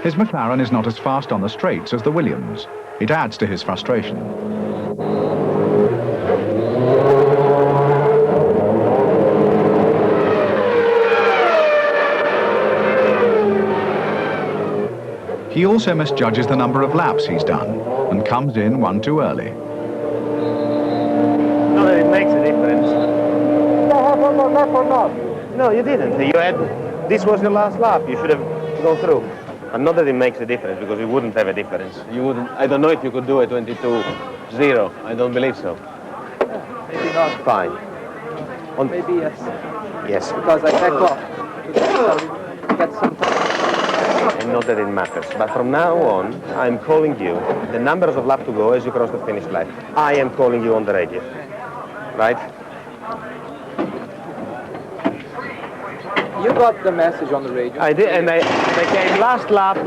His McLaren is not as fast on the straights as the Williams. It adds to his frustration. He also misjudges the number of laps he's done and comes in one too early. No, it makes a difference. Lap or not? No, you didn't. This was your last lap. You should have gone through. And not that it makes a difference, because it wouldn't have a difference. You wouldn't. I don't know if you could do a 22.0. I don't believe so. Maybe not. Fine. Maybe yes. Yes. Because I back off. To get some time. And not that it matters. But from now on, I'm calling you the numbers of laps to go as you cross the finish line. I am calling you on the radio. Right? You got the message on the radio. I did, and I came last lap. No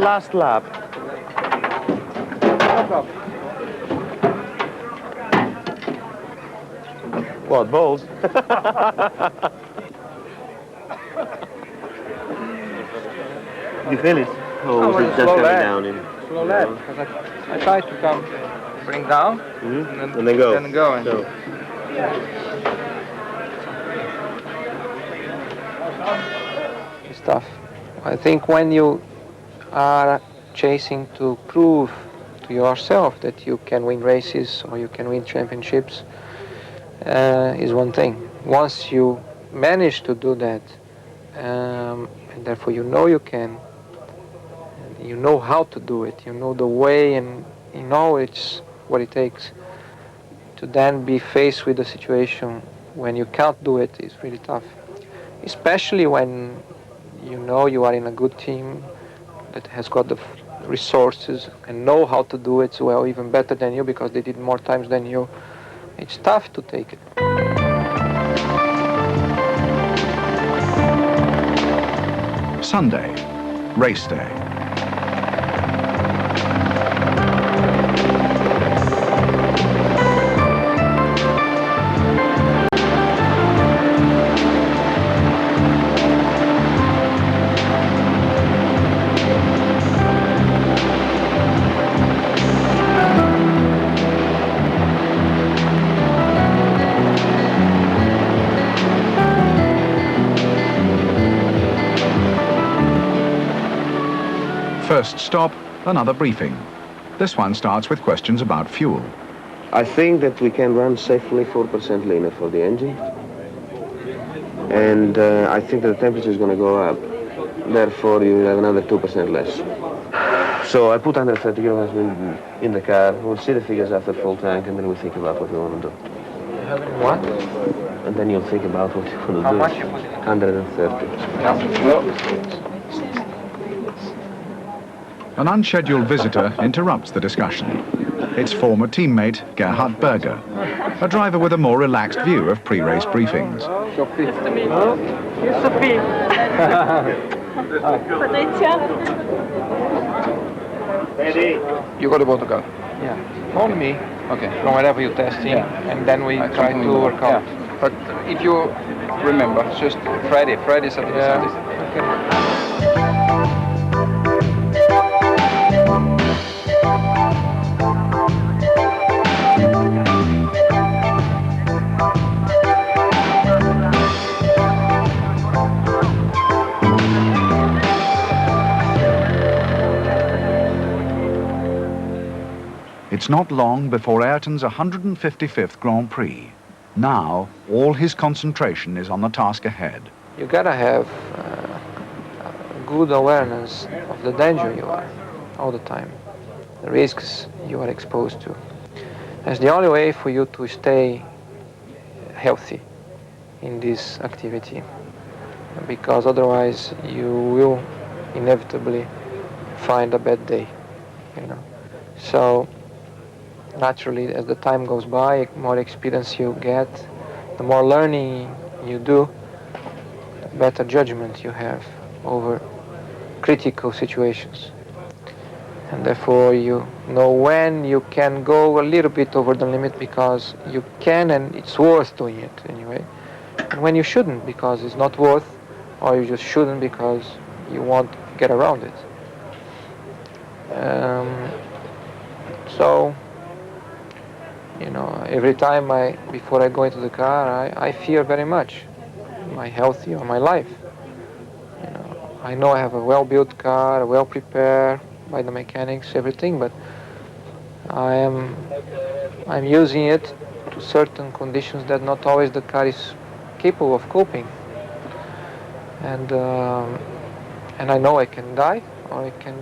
problem. What, balls? You feel it? Oh, was it just slow coming lap. down in? Slow lap, because I tried to bring down, and then go. and go. So. It's tough. I think when you are chasing to prove to yourself that you can win races or you can win championships, is one thing. Once you manage to do that, and therefore you know you can, you know how to do it, you know the way, and you know it's what it takes to then be faced with a situation when you can't do it is really tough. Especially when you know you are in a good team that has got the resources and know how to do it well, even better than you because they did more times than you. It's tough to take it. Sunday, race day. First stop, another briefing. This one starts with questions about fuel. I think that we can run safely 4% leaner for the engine. And I think that the temperature is going to go up. Therefore, you will have another 2% less. So I put 130 kilograms in the car. We'll see the figures after full tank, and then we'll think about what we want to do. What? And then you'll think about what you want to do. How much you put in? 130. An unscheduled visitor interrupts the discussion. It's former teammate Gerhard Berger, a driver with a more relaxed view of pre-race briefings. Sophie. Sophie. Patricia. You got about to go? Yeah. Only me. Okay. From wherever you're testing, and then we try to work out. Yeah. But if you remember, just Friday, Saturday, Sunday. Okay. It's not long before Ayrton's 155th Grand Prix. Now, all his concentration is on the task ahead. You gotta have good awareness of the danger you are all the time, the risks you are exposed to. That's the only way for you to stay healthy in this activity, because otherwise you will inevitably find a bad day, you know. So naturally, as the time goes by, the more experience you get, the more learning you do, the better judgment you have over critical situations. And therefore you know when you can go a little bit over the limit because you can and it's worth doing it anyway. And when you shouldn't because it's not worth, or you just shouldn't because you won't get around it. Um, so, you know, every time before I go into the car, I fear very much my health or my life. You know, I know I have a well-built car, well prepared by the mechanics, everything, but I'm using it to certain conditions that not always the car is capable of coping. And I know I can die, or I can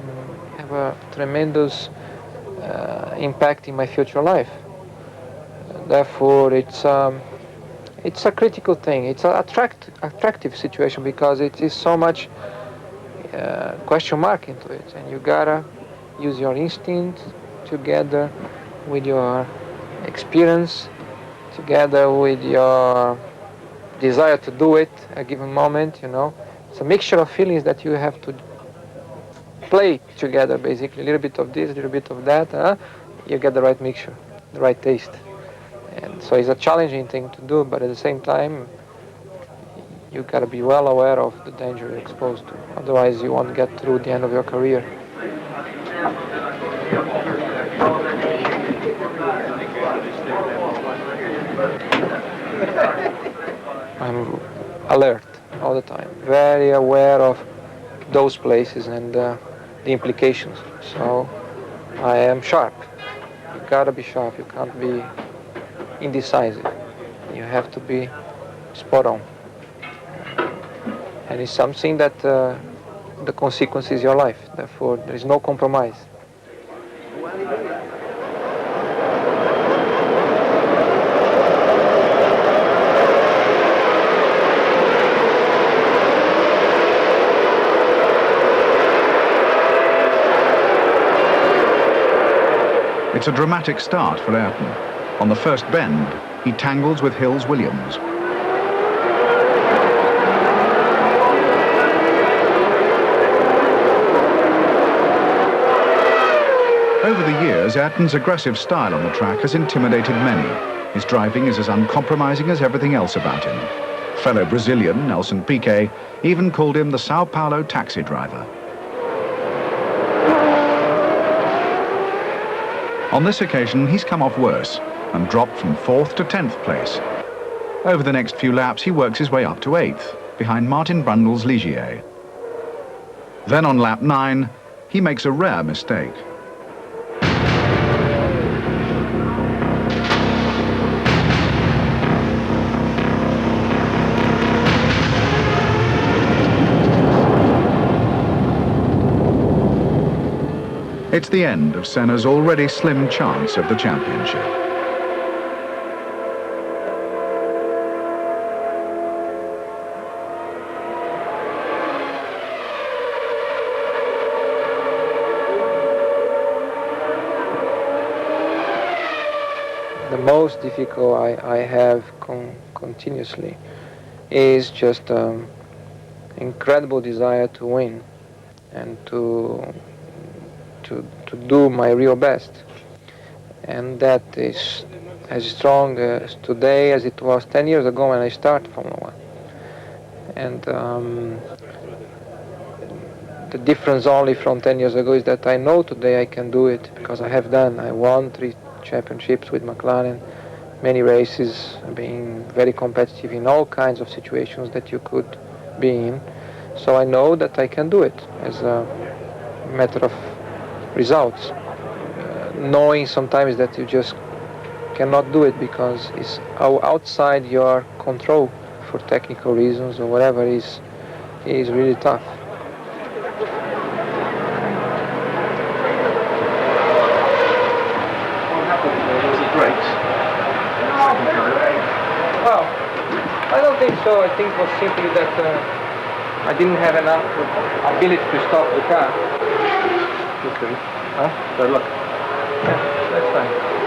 have a tremendous impact in my future life. Therefore, it's a critical thing. It's an attractive situation because it is so much question mark into it, and you gotta use your instinct together with your experience, together with your desire to do it at a given moment. You know, it's a mixture of feelings that you have to play together, basically. A little bit of this, a little bit of that. You get the right mixture, the right taste. And so it's a challenging thing to do, but at the same time, you gotta be well aware of the danger you're exposed to. Otherwise, you won't get through the end of your career. I'm alert all the time, very aware of those places and the implications. So I am sharp. You gotta be sharp. You can't be indecisive. You have to be spot on. And it's something that the consequence is your life. Therefore, there is no compromise. It's a dramatic start for Ayrton. On the first bend, he tangles with Hills Williams. Over the years, Ayrton's aggressive style on the track has intimidated many. His driving is as uncompromising as everything else about him. Fellow Brazilian Nelson Piquet even called him the Sao Paulo taxi driver. On this occasion, he's come off worse and dropped from 4th to 10th place. Over the next few laps, he works his way up to 8th, behind Martin Brundle's Ligier. Then on lap 9, he makes a rare mistake. It's the end of Senna's already slim chance of the championship. The most difficult I have continuously is just incredible desire to win and to do my real best, and that is as strong as today as it was 10 years ago when I started Formula One. And the difference only from 10 years ago is that I know today I can do it because I won 3 championships with McLaren, many races, being very competitive in all kinds of situations that you could be in. So I know that I can do it as a matter of results, knowing sometimes that you just cannot do it because it's outside your control for technical reasons or whatever is really tough. What happened? Was it brakes? Well, I don't think so. I think it was simply that I didn't have enough ability to stop the car. Okay. Huh? So look. Yeah, that's fine.